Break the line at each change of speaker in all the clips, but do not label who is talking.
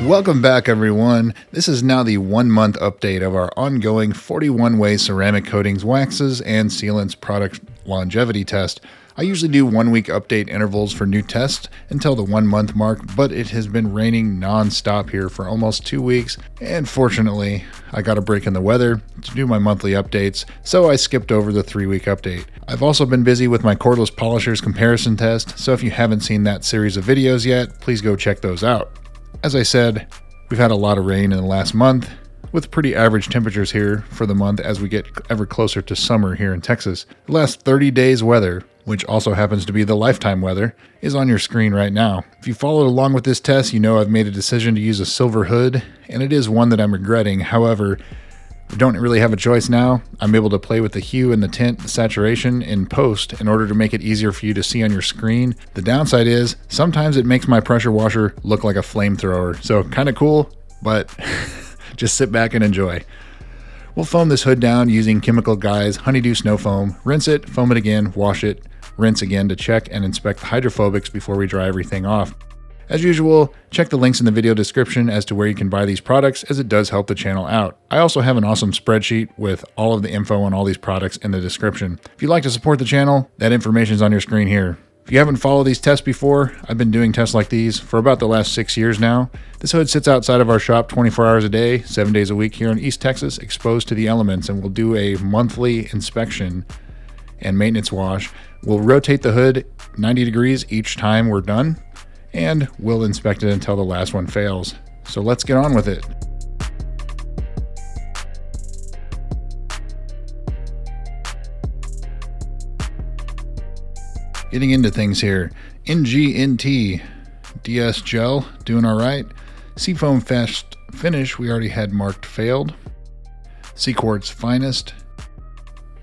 Welcome back, everyone. This is now the 1-month update of our ongoing 41-way ceramic coatings, waxes, and sealants product longevity test. I usually do 1-week update intervals for new tests until the 1-month mark, but it has been raining non-stop here for almost 2 weeks, and fortunately, I got a break in the weather to do my monthly updates, so I skipped over the 3-week update. I've also been busy with my cordless polishers comparison test, so if you haven't seen that series of videos yet, please go check those out. As I said, we've had a lot of rain in the last month, with pretty average temperatures here for the month as we get ever closer to summer here in Texas. The last 30 days weather, which also happens to be the lifetime weather, is on your screen right now. If you followed along with this test, you know I've made a decision to use a silver hood, and it is one that I'm regretting. However, we don't really have a choice now. I'm able to play with the hue and the tint, the saturation in post in order to make it easier for you to see on your screen. The downside is sometimes it makes my pressure washer look like a flamethrower. So kind of cool, but just sit back and enjoy. We'll foam this hood down using Chemical Guy's Honeydew Snow Foam. Rinse it, foam it again, wash it, rinse again to check and inspect the hydrophobics before we dry everything off. As usual, check the links in the video description as to where you can buy these products, as it does help the channel out. I also have an awesome spreadsheet with all of the info on all these products in the description. If you'd like to support the channel, that information is on your screen here. If you haven't followed these tests before, I've been doing tests like these for about the last 6 years now. This hood sits outside of our shop 24 hours a day, 7 days a week here in East Texas, exposed to the elements, and we'll do a monthly inspection and maintenance wash. We'll rotate the hood 90 degrees each time we're done, and we'll inspect it until the last one fails. So let's get on with it. Getting into things here. NGNT DS Gel, doing all right. Seafoam Fast Finish, we already had marked failed. Seaquartz Finest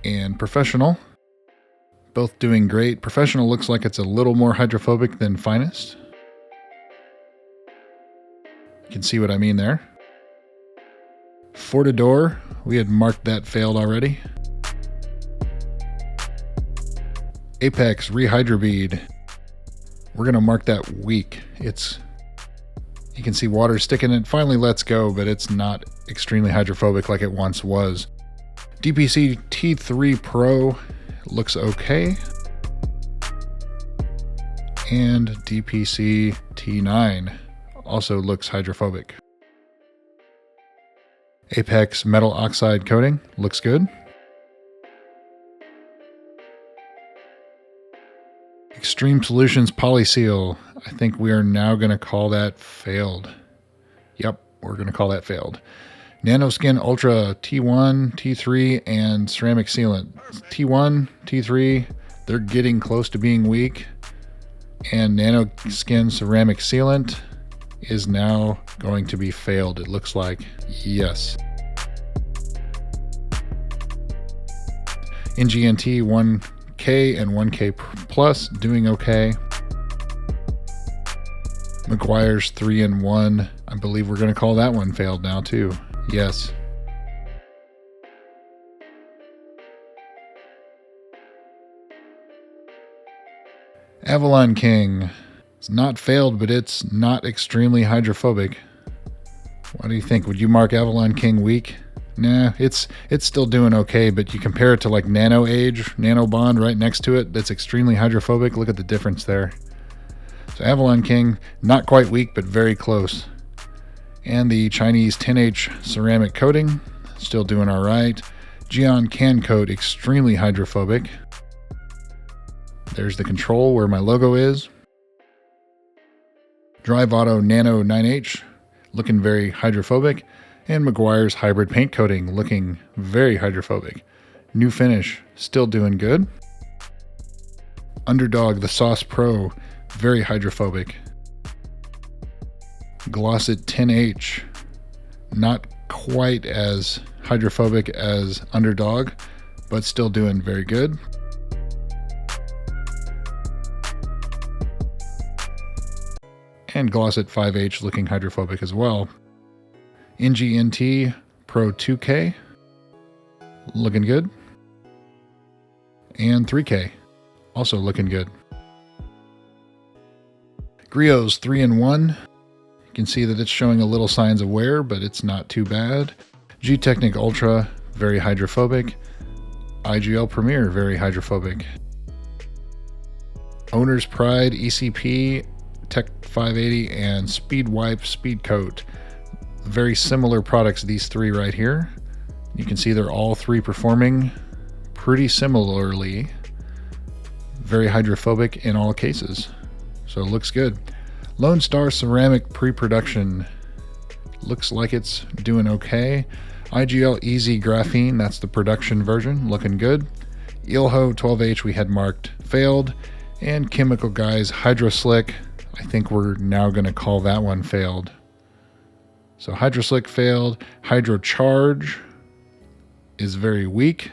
and Professional, both doing great. Professional looks like it's a little more hydrophobic than Finest. You can see what I mean there. Fortidor, we had marked that failed already. Apex Rehydrobead, we're going to mark that weak. You can see water sticking in it, finally lets go, but it's not extremely hydrophobic like it once was. DPC T3 Pro looks okay. And DPC T9 also looks hydrophobic. Apex Metal Oxide Coating looks good. Extreme Solutions Polyseal, I think we are now going to call that failed. Yep, we're going to call that failed. Nanoskin Ultra T1, T3, and Ceramic Sealant. T1, T3, they're getting close to being weak. And Nanoskin Ceramic Sealant is now going to be failed, it looks like. Yes. NGNT 1K and 1K Plus doing okay. McGuire's 3-in-1, I believe we're going to call that one failed now too. Yes. Avalon King. It's not failed, but it's not extremely hydrophobic. What do you think? Would you mark Avalon King weak? Nah, it's still doing okay, but you compare it to like Nano Age, Nano Bond right next to it, that's extremely hydrophobic. Look at the difference there. So Avalon King, not quite weak, but very close. And the Chinese 10H ceramic coating, still doing all right. Geon Can Coat, extremely hydrophobic. There's the control where my logo is. Drive Auto Nano 9H, looking very hydrophobic. And McGuire's Hybrid Paint Coating, looking very hydrophobic. New Finish, still doing good. Underdog, the Sauce Pro, very hydrophobic. Glossit 10H, not quite as hydrophobic as Underdog, but still doing very good. And Glossit 5H looking hydrophobic as well. NGNT Pro 2K, looking good. And 3K, also looking good. Griot's 3-in-1, You can see that it's showing a little signs of wear, but it's not too bad. G-Technic Ultra, very hydrophobic. IGL Premier, very hydrophobic. Owner's Pride, ECP, Tech 580, and Speed Wipe, Speed Coat. Very similar products, these three right here. You can see they're all three performing pretty similarly. Very hydrophobic in all cases. So it looks good. Lone Star Ceramic Pre-Production. Looks like it's doing okay. IGL Easy Graphene, that's the production version, looking good. Ilho 12H we had marked failed. And Chemical Guys Hydro Slick, I think we're now going to call that one failed. So Hydro Slick failed. Hydro Charge is very weak.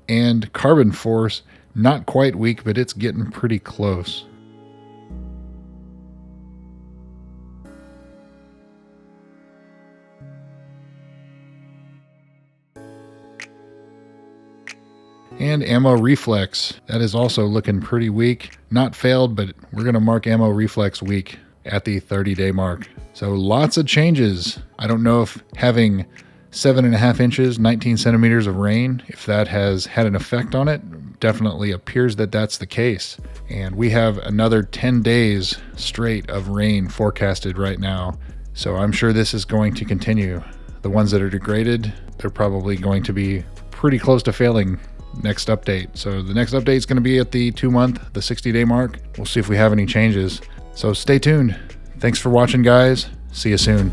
And Carbon Force, not quite weak, but it's getting pretty close. And Ammo Reflex, that is also looking pretty weak. Not failed, but we're going to mark Ammo Reflex weak at the 30-day mark. So lots of changes. I don't know if having 7.5 inches, 19 centimeters of rain, if that has had an effect on it. Definitely appears that that's the case. And we have another 10 days straight of rain forecasted right now. So I'm sure this is going to continue. The ones that are degraded, they're probably going to be pretty close to failing next update. So the next update is going to be at the 2-month, the 60-day mark. We'll see if we have any changes. So stay tuned. Thanks for watching, guys. See you soon.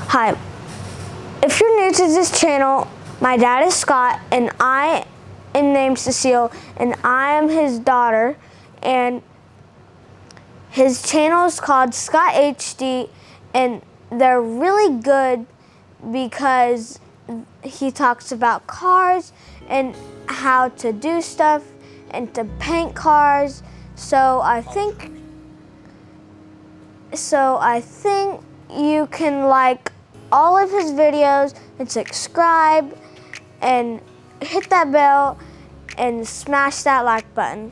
Hi, if you're new to this channel, my dad is Scott and I am named Cecile and I am his daughter, and his channel is called Scott HD, and they're really good because he talks about cars and how to do stuff and to paint cars. So I think you can like all of his videos and subscribe and hit that bell and smash that like button.